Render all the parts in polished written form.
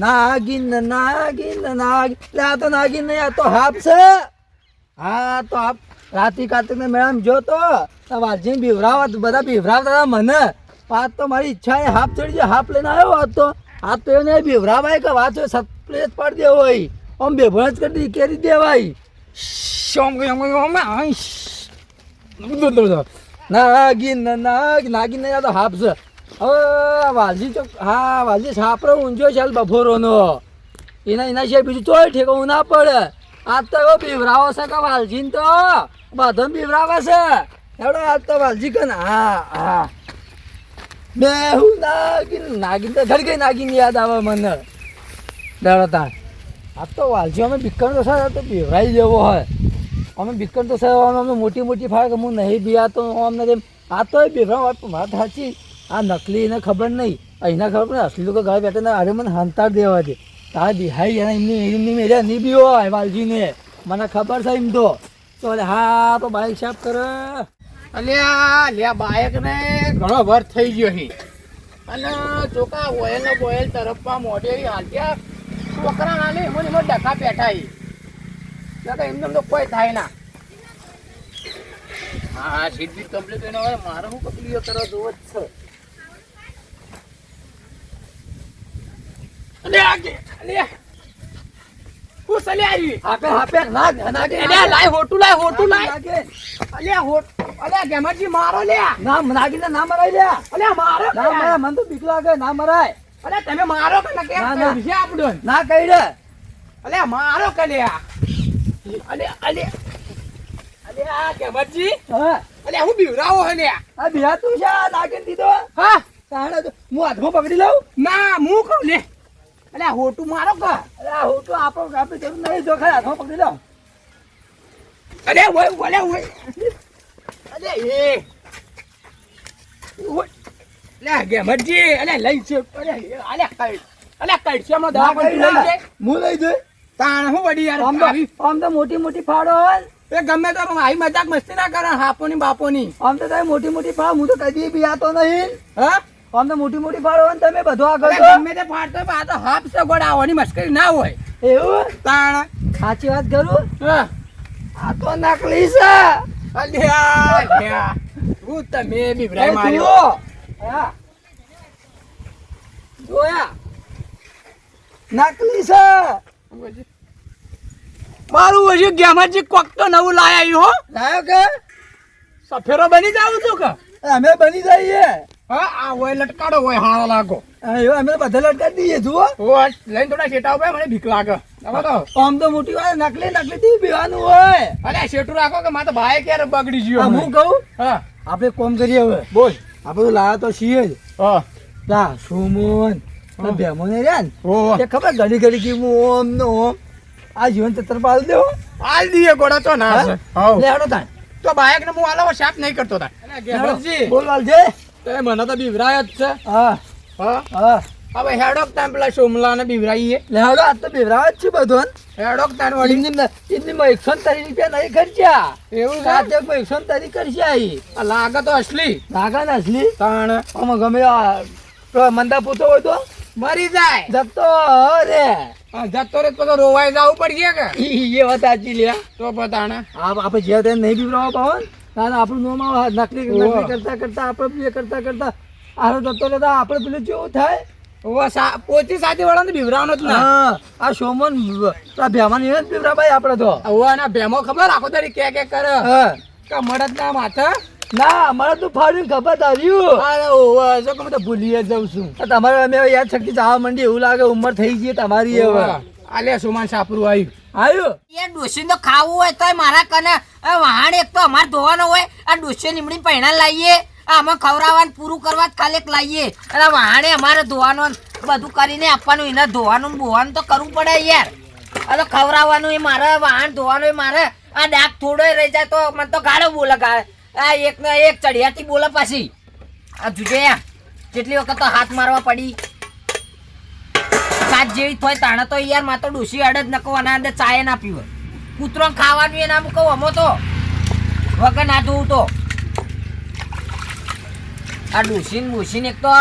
નાગીન નાગીન નાગીન એટલે આ તો નાગીન નહીં, આ તો હાપ છે. હા તો હાપ રાતી કાર્તિકને મેળામાં જો તો વાલજીને બીવરાવા બધા બીવરાવતા હતા મને. આજ તો મારી ઈચ્છા એ હાફ ચડી જાય, હાફ લઈને આવ્યો આજ તો. આજ તો એને બીવરાવાય કે વાત સપ્લેસ પાડી દેવો હોય, આમ બેભણ જ કરી કેરી દેવાય. નાગીન નાગીન નહીં, આ તો હાફ છે. હવે વાલજી તો હા વાલજી સાપરો ઊંઝો ચાલ બફોરોનો એના છે બીજું તોય ઠેકવું ના પડે. આજ તો એવો બીવરાવો છે કે વાલજીને તો બધો બીવરાવે છે. એવડો આજ તો વાલજી કે હા હા બેહું નાગીન નાગીન તો ઘડી ગઈ નાગીન યાદ આવે મને. દાડો તાણ આજ તો વાલજી અમે બિક્કણ તો સારા તો બીવરાઈ જેવો હોય. અમે બિક્કણ તો સારા અમે મોટી મોટી ફાળે કે હું નહીં બિયાતો અમને તેમ. આ તો બીવરાવ વાત સાચી. આ નકલી એને ખબર નહીં, અહીંના ખબર નહીં અસલી લોકો ઘરે બેઠા ને અરે મને હંતાડ દેવા દે. તારે બિહાઈ જાય એમની મેળ્યા નહીં બી હોય વાલજીને, મને ખબર છે એમ તો. હા તો બાઈક સાફ કરે. અલ્યા બાઈક ને ઘણો વર્ષ થઈ ગયો હી અને ચોકા ઓયલ ને બોયલ તરફમાં મોઢે હાલ્યા છોકરા નાની એમાં એમાં ડખા બેઠા હી એમને તો કોઈ થાય ના. હા સીધી કમ્પ્લીટ એનો હવે મારે હું કમ્પ્લીટ કરવા જોવો જ છે. મારો લ્યા ના નાગીને ના મરાય લ્યા. અલ્યા મારો ના મરાય, મને તો બીક લાગે. ના મરાય. અલે તમે મારો કે આપણો ના કહી દે. અલ્યા મારો કે લ્યા. અલ્યા ગેમતજી હા અલ્યા હું બીવરાવો હે લ્યા. આ બિહાર તું છે નાગીને દીધો. હા તાણે તો હું હાથમાં પકડી લઉં. ના હું કહું લે. અલ્યા હોટું મારો કે. અરે હું તો આપણે જરૂર નહીં, જો ખાલી હાથમાં પકડી લઉં. અરે ઓય ઓલે ઓય અરે એ લે ગેમતજી અલે લઈ છે. અરે અલે કઈશમાં દવા પણ લઈ છે. હું લઈ જઈ તાણ હું વડી યાર આમ તો મોટી મોટી ફાડો હોય. એ ગમે તો આવી મજાક મસ્તી ના કરે હાપોની બાપોની. આમ તો તારી મોટી મોટી ફાડ હું તો કદી બિયાતો નહીં. હા આમ તો મોટી મોટી ફાડો હોય ને તમે બધો આગળ ગમે તે ફાડતો આ તો હાફ છે ગોળ આવવાની મસ્કરી ના હોય. એવું તાણ સાચી વાત કરું. હા આ તો નકલી છે. અલ્યા હું તમે બીવરાઈ માર્યો. જુઓ. હા જોયા નકલી છે. મારું હજી ગેમતજી કોક તો નવું લાયા હો. લાયો કે સફેરો બની જાવ છું કે અમે બની જઈએ. હા આ હોય લટકાડો હોય હારો લાગો. એવું અમે બધા લટકાવી દઈએ. જુઓ લઈને થોડા શેટા ઉપર મને બીક લાગે. આમ તો મોટી વાત નકલી નકલી થી પીવાનું હોય. અરે શેઠું રાખો કે મારે ભાઈ ક્યારે બગડી ગયો. હું કહું હા આપણે કોમ કરીએ હવે. બોલ આપણે લાયા તો છીએ જ. હા લા સુમન ભેમો ને રહ્યા ને ઓહો એ ખબર ઘડી ઘડી કે હું ઓમ નો ઓમ આ જીવન ચત્ર પાલ દેવો. આલ દીએ ગોડા તો ના છે. હાઉ લે હાડો તાણ તો બાઈક ને હું આલાવો સાફ નહીં કરતો તા. ગેમતજી બોલ વાલજે. તે મને તો બીવરાય જ છે. હા હા હા હવે હેડોક તાન પેલા સોમલા ને બીવરાઈએ. લે હાડો આજ તો બેવરાવા જ છે બધો. હેડોક તાન વળી એમની 130 રૂપિયા નહીં ખર્ચ્યા. એવું છે? સાથે 130 કરશે આઈ. આ લાગે તો અસલી નાગા ને અસલી તાણ આમાં ગમે મંદા પૂતો હોય તો મરી જાય. જતો રે જતો રે તો રોવાઈ જવું પડશે કે એ વાત સાચી લ્યા. તો પતાણે આપણે જે તેને નહીં બીવરાવા પાવો ને આપણું નોમ નકલી નકલી કરતા કરતા આપણે બે કરતા કરતા આરો જતો રહેતા આપણે પેલું કેવું થાય. પોચી સાથે વાળાને બીવરાવાનો જ ના. હા આ સોમન ભેમાન એને જ બીવરા ભાઈ આપણે તો. ના ભેમો ખબર આખો તારી કે કરે હા કે મળત ના માથા. ના અમારે તું ફાડ્યું ખબર તાર્યું. અરે ઓવા જો કે તો ભૂલીએ જઉં છું. તમારે અમે યાદ શક્તિ જવા માંડી એવું લાગે ઉંમર થઈ ગઈ તમારી હવે. આલે સુમાન સાપરું આવ્યું આવ્યું એ ડોસી તો ખાવું હોય તો મારા કને વાહણ એક તો અમારે ધોવાનો હોય. આ ડોસી લીમડી પહેણા લાવીએ આમાં ખવડાવવાનું પૂરું કરવા જ ખાલી લાવીએ અને વાહણે અમારે ધોવાનું બધું કરીને આપવાનું એને ધોવાનું બોવાનું તો કરવું પડે યાર. આ તો ખવડાવવાનું એ મારે વાહણ ધોવાનું એ મારે. આ ડાક થોડો રહી જાય તો મને તો ગાળો બોલે ગાળે. આ એક ને એક ચડિયાતી બોલે પાછી. આ જુજે જેટલી વખત તો હાથ મારવા પડી સાત જેવી થોય તાણે તો યાર મારે તો ડોસી અડદ નકો અને અંદર ચાય ના પીવે. કૂતરો ખાવાનું એ ના કહું અમો તો વગર ના ધોવું તો. આ ડોસીન બોસીન એક તો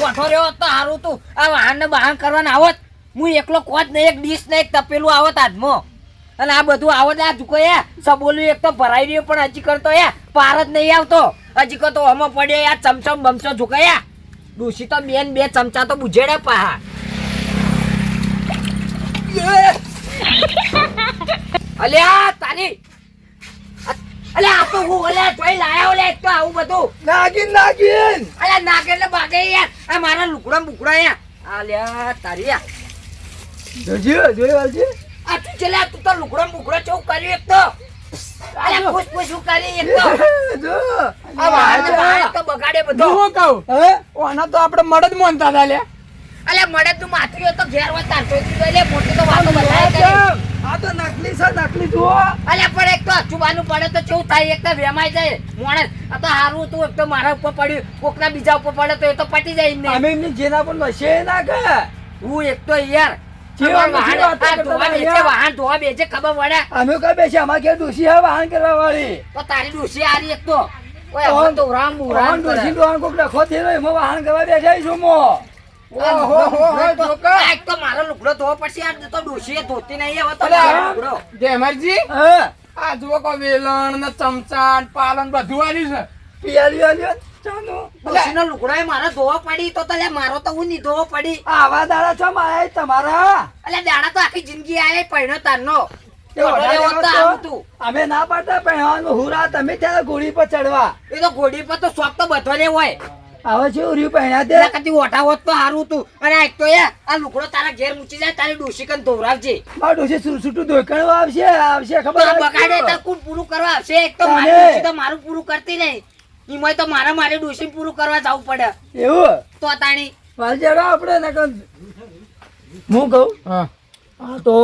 કોઠો રહ્યો તો સારું તું આ વાહન ને બહાર કરવાના આવત હું એકલો કોચ ને એક ડીશ ને એક તપેલું આવત હાથમાં અને આ બધું આવત આ ઝુકો સબોલું એક તો ભરાઈ રહ્યું પણ હજી કરતો પાર જ નહીં આવતો હજી કરતો હમો પડે ચમચમ બમચો ઝુકાયા ડોશી તો બે ચમચા તો બુજેડે પાહા અલ્યા તારી અલ્યા આ તો હું અલ્યા તોય લાયા ઓલે એક તો આવું બધું નાગીન અલ્યા નાગે એટલે ભાગે યાર આ મારા લુકડા બુકડા યાર અલ્યા તારી યાર જોઈ વાલજી આ તું ચલ્યા તું તો લુકડા બુકડા ચૌ કર્યું એક તો અલ્યા પૂછ હું કરી એક તો જો આ વાળ તો બગાડે બધો હું કહું હે ઓના તો આપણે મડદ મોનતા હતા લે અલ્યા મળે તું માથું તો ઘેર હોય તાર તો લે મોટી તો વાતો બતાય કરે આ તો નકલી છે નકલી જુઓ અલ્યા પણ એક તો અચુબાનું પડે તો કેવું થાય એક તો વેમાઈ જાય મોણસ આ તો હારું તું એક તો મારા ઉપર પડ્યું કોકના બીજા ઉપર પડે તો એ તો પટી જાય ને અમે એમની જેના પર નશે ના કે હું એક તો યાર જેવા વાહન નથી વાતો ધોવા કરતા બેસે વાહન ધોવા બેસે ખબર પડે અમે કઈ બેસી અમારે ઘેર ડોસી હે વાહન કરવા વાળી તો તારી ડોસી આરી એક તો ઓય હવે તો રામ વાહન ડોસી દોહન કોક ડખો થયેલો એમાં વાહન કરવા બેસાઈ છું મો એક તો મારો લુગડો ધોવો પડશે આ તો ડોસી ધોતી નહીં હવે તો અલ્યા. મારો લુગડો જેમરજી હે આ જુઓ કો વેલણ ને ચમચા ને પાલન બધું આવ્યું છે પિયાલી આલ્યો ચાનો ડોસીનો લુગડો એ મારો ધોવો પડી તો તલે મારો તો હું નહીં ધોવો પડી આવા દાડા છો માયા તમારા અલ્યા દાડા તો આખી જિંદગી આય પહેણો તારનો એ વધારે આવતો. અમે ના પાડતા પહેવાનું હુરા તમે ત્યાં ઘોડી પર ચડવા એ તો ઘોડી પર તો શોખ તો બધો ને હોય હવે છે ઉર્યું પહેણ્યા તે એટલે કદી ઓઢા હોત તો હારું તું અને એક તો આ લુગડો તારા ઘેર મૂકી જાય તારી ડોસી કન ધોવરાવજે મારું ડોસી સુરસુટું દોકણું આવશે તો ખબર આ બગાડે તો કોણ પૂરું કરવા આવશે એક તો તમે. મારી ડોસી તો મારું પૂરું કરતી નહીં ઈમય તો મારી ડોસી પૂરું કરવા જવું પડે એવું તો તાણી વાલજેડો આપણે ને કન હું કહું હા હા તો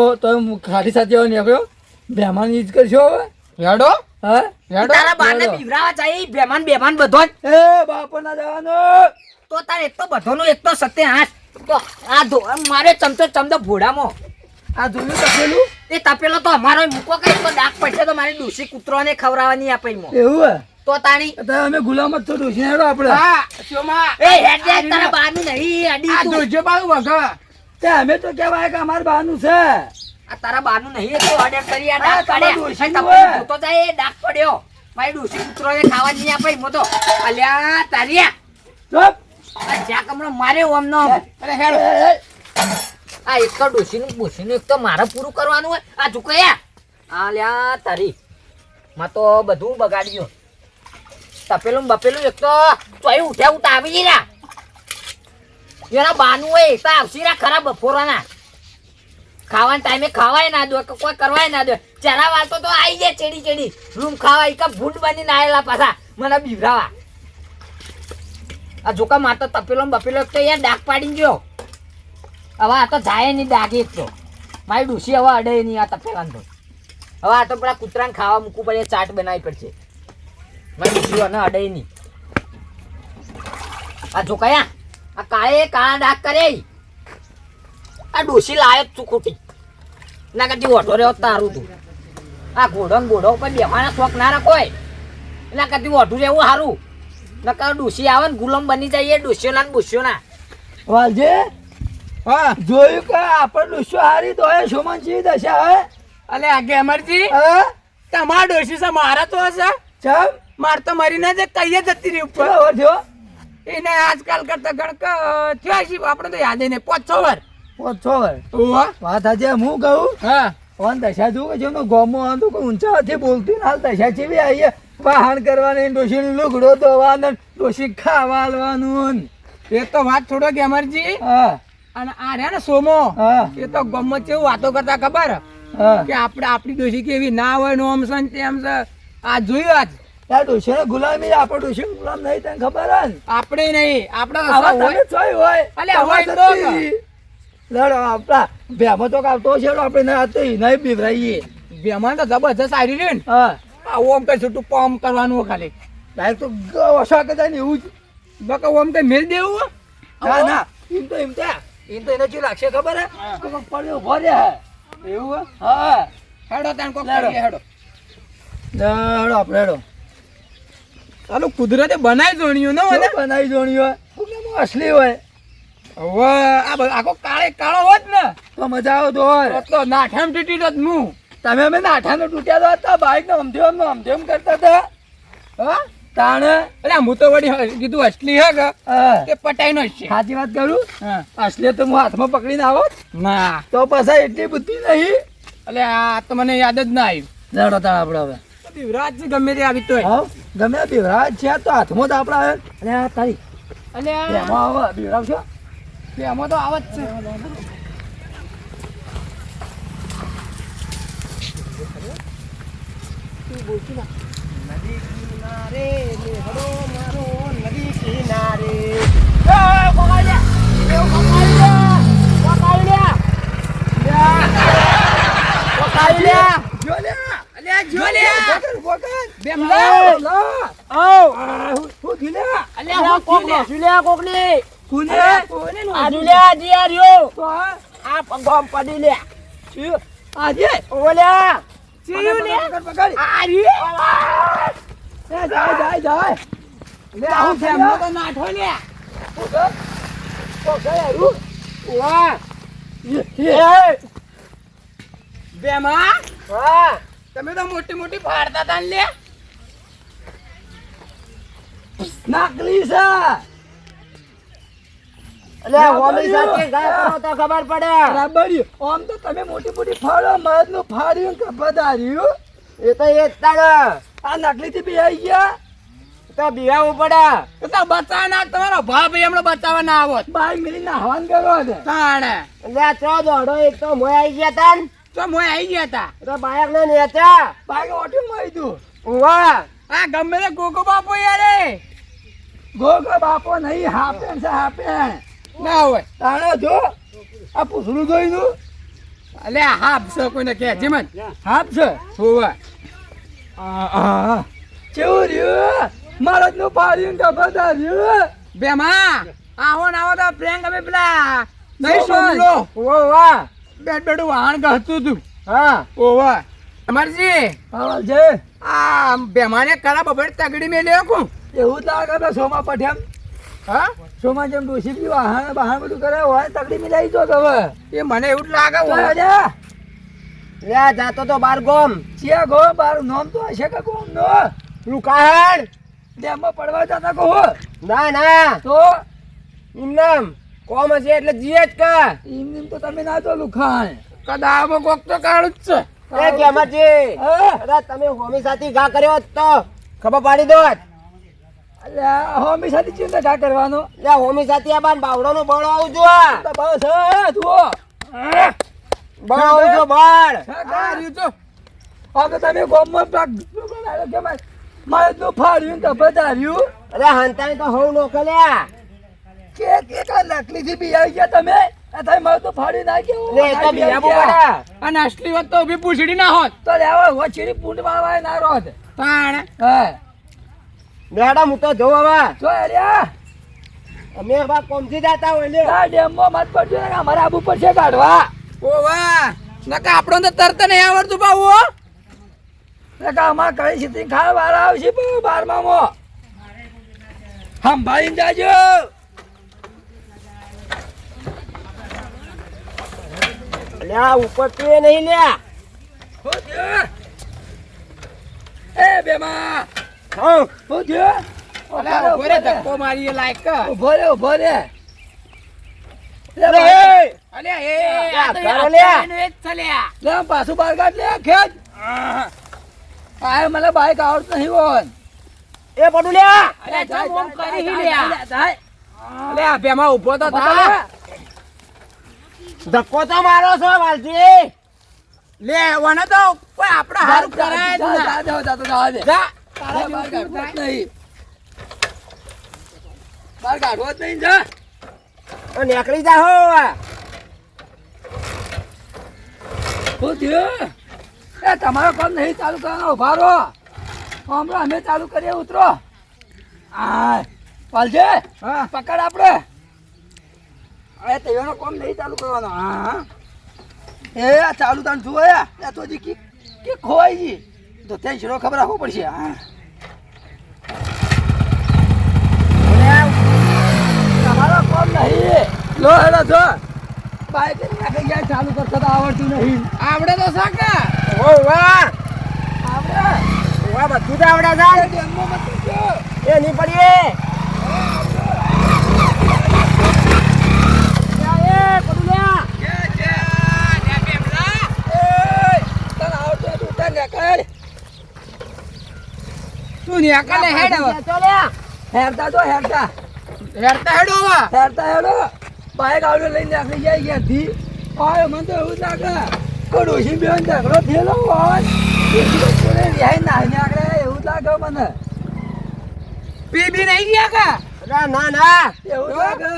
ખાલી સાથે આવો નીકળ્યો બેમાન ઈજ કરશો હવે હેડો હા હેડો તારા બાને હેડો. બીવરાવા જાય બેમાન બધો જ. એ બાપો ના જવાનો તો તાર એક તો બધોનો એક તો સત્ય હાથ તો આ મારે ચમચો ભોડામાં આ જોયું તપેલું એ તપેલો તો અમારો મૂકો કઈ તો ડાક પડશે તો મારી ડોસી કૂતરોને ખવડાવવાની આપે એમાં. એવું હે તો તાણી તો અમે ગુલામ જ તો ડોસી હેડો આપણે હા શોમા એ હેડ હેડ તારા બાનું નહીં અડી આ તું જોજો પાછું વગા તે અમે તો કહેવાય કે અમાર બાનું છે આ તારા બાનું નહીં તો ઓર્ડર કરી આ આ ડાક તમારી પડ્યા ડોશીનું તપેલું હોય. જોતો જાય એ ડાક પડ્યો મારી ડોસી કૂતરોને ખાવા નહીં આપે એમાં તો અલ્યા તારિયા ચૂપ આ જ્યાં કમળો મારે ઓમનો અરે હેડો આ એક તો ડોશીનું બુશીનું એક તો મારે પૂરું કરવાનું હોય આ ઝુકયા આ લ્યા તારી માં તો બધું બગાડ્યું તપેલું બપેલું એક તો તોય ઉઠ્યા ઉઠા આવી ગયા એના બાનું હોય તો આવશી રા ખરા બપોરાના ખાવાના ટાઈમે ખાવાય ના દો કે કોઈ કરવાય ના દો ચરા વાળતો તો આવી જાય ચેડી રૂમ ખાવા એક ભૂંડ બનીને આયેલા પાછા મને બીવરાવા આ જોકા મારતો તપેલો ને બપેલો એક તો યાર ડાક પાડી ગયો હવે આ તો જાય નહીં ડાગે એક તો મારી ડૂસી હવે અડે નહીં આ તપેલાને તો હવે આ તો પેલા કૂતરાને ખાવા મૂકવું પડે ચાટ બનાવવી પડશે મારી ડૂસી અને અડે નહીં આ જો કયા આ કાળા ડાક કરે આ ડોસી લાયક ચૂકુટી ના કદી ઓઢો રહ્યો તારું તું આ ઘોડો ને ઘોડો ઉપર બેવાના શોખ ના રાખોય એના કદી ઓઢું રહેવું સારું નકર ડોસી આવે ને ગુલામ બની જાય એ ડોસીઓના ને બુસીઓના વાલજે હા જોયું કે આપણે ડોસ્યો હારી તો એ સોમનજી દશા હે અલે આગે અમરજી હા તમારા ડોશી છે મારા તો હશે ચમ માર તો મરીને જ કહીએ જતી રહી ઉપર બરાબર થયો એને આજકાલ કરતા ગણક થયા છે આપણે તો યાદ નહીં 5-6 વાર ઓછો વાર ઓવા વાત આજે હું કહું હા ઓન દશા જોઉં કે જેનો ગોમો હતું કે ઊંચાથી બોલતી ને હાલ દશા જેવી આવીએ વાહન કરવાની ડોશી લુગડો ધોવાનો ડોશી ખાવાલવાનું એ તો વાત થોડો કે અમરજી હા અને આ રહ્યા ને સોમો હા એ તો ગમત જેવું વાતો કરતા ખબર હા કે આપણે આપણી ડોશી કેવી ના હોય નોમ છે ને તેમ છે આ જોયું આજ ત્યાં ડોશીને ગુલામી આપણે ડોશીને ગુલામ નહીં તને ખબર હે ને આપણે નહીં આપણે તો આવા સૌ તમે હોય. ચોય હોય અલે તમારે હોય તો જતી. લડો આપણા ભેમાં તો કાપતો છે આપણે ના હતો નહીં બીવરાઈએ બેમાન તો જબરજસ્ત આવી રહ્યું ને હા આ ઓમ કઈ છૂટું પમ કરવાનું હોય ખાલી ડાયરેક્ટ તો ઓછા કરતા ને એવું જ બકા ઓમ કઈ મેલ દેવું હોય? ના ના એમ તો એને શું લાગશે ખબર હે તો કોક પડ્યો ઉભો રહે એવું હોય? હા હેડો તાન કોક લેડો. કરીએ, હેડો લડો આપણે હેડો ચાલો કુદરતે બનાવી જોણ્યું ન હોય ને બનાવી જોણી હોય અસલી હોય હવે આખો કાળો હોત ને તો મજા આવે તો તો નાઠામ તૂટી તો હું તમે અમે નાઠાનો તૂટ્યા હતા બાઈક ને અમથેમ કરતા હતા હા તાણ એટલે હું તો વળી કીધું અસલી હે કે હા. તે પટાઈ નો છે સાચી વાત કરું હા. અસલી તો હું હાથમાં પકડીને આવો ના તો પાછા એટલી બુદ્ધિ નહીં એટલે આ તો મને યાદ જ ના આવ્યું લડો તાણ આપણે હવે વિરાજ છે ગમે તે આવી તોય હાવ ગમે તે બિવરાજ છે તો હાથમાં તો આપણે આવે અને આ તારી એટલે એમાં આવે બિવરાવ છો એમાં તો આવત છે તમે તો મોટી મોટી ફાડતા હતા ને લે નાકલી છે ખબર પડે બરાબર આમ તો તમે મોટી મોટી ફાળો મરદ નું ફાડ્યું કપડાર્યું એ તો એ જ તાણ આ નકલી થી બી આવી ગયા તો બીવાવું પડે તો બચાવ ના તમારો ભાઈ હમણાં બચાવવા ના આવત બાઈક મિલી ના હવાન કરો છે તાણે એટલે આ ચો દોડો એક તો મોય આવી ગયા તા ને તો મોય આવી ગયા હતા તો બાયક ને નેચા બાઈક ઓટો માં તું વાહ આ ગમે તે ગોગો બાપુ યારે ગોગો બાપો નહીં હાપેન છે હાપેન ના હોય તાણે જો આ પૂછડું જોઈનું અલે હાફ છે કોઈને કે જીમન હાપ છે હોવા કેવું રહ્યું મરદ નું ફાડ્યું કપડાર્યું બેમાં આવો ને આવો તો પ્રેંગ અમે પેલા નહીં સોમલો. સોમલો વાહ બેટ બેટું વાહન ગહતું તું હા ઓવા અમરજી પાવલ છે આ બેમાને કરા બબડ તગડી મે લ્યો કો એવું જ લાગે તો સોમા પઠ્યામ હા સોમા જેમ ડોસી બી વાહન બહાર બધું કરે હોય તકડી મિલાઈ જો હવે એ મને એવું જ લાગે તો હો. જા લે જાતો તો બાર ગોમ ચિયા ગો બાર નામ તો હશે કે કોમ નો લુકાહડ ડેમમાં પડવા જતા કહો ના ના તો ઇમનામ કોમ હશે એટલે જીએ જ કા એમ તો તમે ના તો લુખાણ કદામાં કોક તો કાળું જ છે એ કેમજી હા અરે તમે હોમી સાથી ઘા કર્યો હોત તો ખબર પાડી દો અલ્યા હોમી સાથે ચિંતા કા કરવાનો લે હોમી સાથી આ બાન બાવડો નું બળ આવું જો તો બસ હે જુઓ બળ આવું જો બળ આ રહ્યું તો હવે તમે ગોમમાં પાક કે મારે તો ફાડ્યું તો બતાવ્યું અરે હંતાઈ તો હવ નો કલ્યા કે કા નકલી થી બી આવી ગયા તમે આ તમે મારે તો ફાડી નાખ્યું લે તો બિયાબુ પડે અને અસલી વાત તો ઊભી પૂછડી ના હોત તો લેવા વચડી પૂંડ મારવા ના રોત તાણ હા મેડમ હું તો જોઉં હવે જો અલ્યા અમે બા કોમથી જાતા હોય લે આ ડેમમાં મત પડજો ને અમારે આબુ પડશે કાઢવા ઓવા નકા આપણો તો તરત નહીં આવડતું બાબુ એટલે અમારે કઈ સીધી ખાવા વાર આવશે બારમામાં સંભાળીને જાજો લે આ ઉપર પીએ નહીં લ્યા હો થયો એ બેમાં હા હો થયો અલે ઉભો રે ધક્કો મારીએ લાયક ઉભો રે ઉભો રે લે અલે એ યા, આ તો કરો આ લે. એનું એ જ છે લ્યા. લે પાછું બાર કાઢ લે ખેંચ આ મને બાઈક આવડતું નહીં હોન એ પડું લ્યા અલે ચમ ઓમ કરી હી લ્યા. જાય અલે આ ભેમાં ઊભો તો થા. ધક્કો તો મારો છો વાલજી લે ઓને તો કોઈ આપણે હારું કરાય જ ના. જા. તારા બાર કાઢવો જ નહીં બાર કાઢવો જ નહીં જા તો નીકળી જા હો શું થયું એ તમારો કામ નહીં ચાલુ કરવાનો ઉભા રહો હમણાં અમે ચાલુ કરીએ ઉતરો આ પાલજે હા. પકડ આપણે હવે તેનો કામ નહીં ચાલુ કરવાનો હા એ આ ચાલુ તાણ જુઓ યા તો હજી કે ખોવાઈ ગઈ તો ત્યાં શીરો ખબર રાખવું પડશે હા તમારો કામ નહીં લો ચાલુ કરતા તો આવડતું નહીં. આવડે તો સાકા ઓ વાહ આવડે. વાહ બધું જ આવડે છે એ ડેમમાં મત મૂકજો. એ નહીં પડીએ તને આવડતું હોય તો ઉતાર નીકળ. તું નેકલે હેડ હવે હેરતા તો હેરતા હેડતા હેડો હવે હેરતા હેડો. બાઈક આવડે લઈને નીકળી જાય ઘેરથી. ઓય મને તો એવું જ લાગે કે ડોશી બેન ઝઘડો થયેલો હોય. ડોશી તો કોને રિહાઈ ના નીકળે એવું જ લાગે મને. પી નહીં ગયા કા ના ના ના એવું જ લાગે.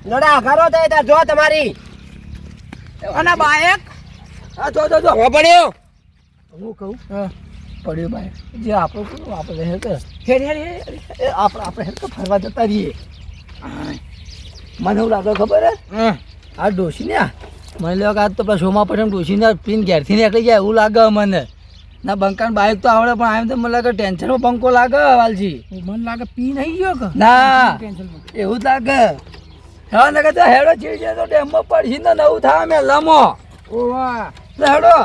નડા ઘરો તો તાર જો તમારી અને બાયક હા જો ઓ પડ્યો હું કહું પડ્યું બાઈક જે આપણું કોનું આપણે હેર કર હેડ હેડ હેડ આપણે હેર ફરવા જતા રહીએ. મને એવું લાગે ખબર હે આ ડોશી ને મને લાગે આજ તો પેલા શોમાં પછી ડોશીને પીને ઘેરથી નીકળી જાય એવું લાગે મને. ના બંકાને બાઈક તો આવડે પણ આમ તો મને લાગે ટેન્શનમાં બંકો લાગે વાલજી. મને લાગે પી નહીં ગયો કે ના એવું જ લાગે. હા ને તો હેડો ચીડ જાય તો ડેમમાં પડશે ને નવું થાય મેં લમો ઓવા હેડો.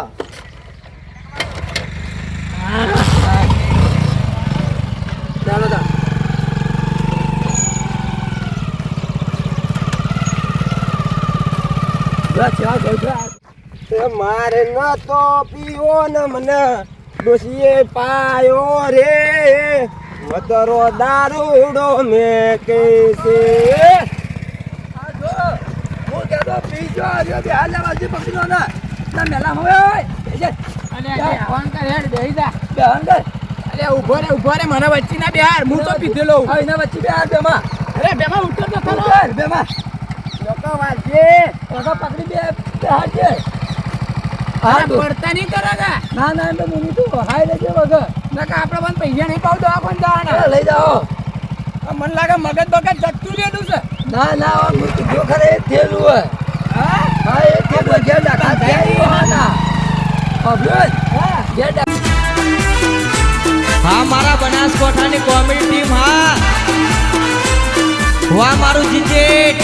ચાલો તા મારે ન તો પીવો ને મને ડોશીએ પાયો રે મતરો દારૂડો મેં કે છે આ જો હું કહેતો પીજો આજે બે હાલ વાજી પકડ્યો ને ના મેલા હોય અલે ફોન કર હેડ બેહી જા બે હંગર અલે ઉભો રે મને વચ્ચે ના બેહાર હું તો પીધેલો આ એના વચ્ચે બે હાલ બેમાં અરે બેમાં ઉતર તો ખરો ઉતર બેમાં લોકો વાંચે ઓગા પકડી બે હાલ છે. હા અરે તો પડતા નહીં કરો કા ના ના એમ તો મુની તો હાઈ લેજે વગર નકા આપણે પણ પૈસા નહીં પાવ દવા પણ જવાના લઈ જાઓ. મને લાગે મગજ બગજ જતું રહેલું છે ના ના હું જો ખરે એ થયેલું હોય. હા હા એ થયેલું ઘેર ડાકા થયેલું હા ના અભ્યોજ હા ઘેર હા મારા બનાસકોઠાની કોમેડી ટીમ હા વાહ મારું જીજેટ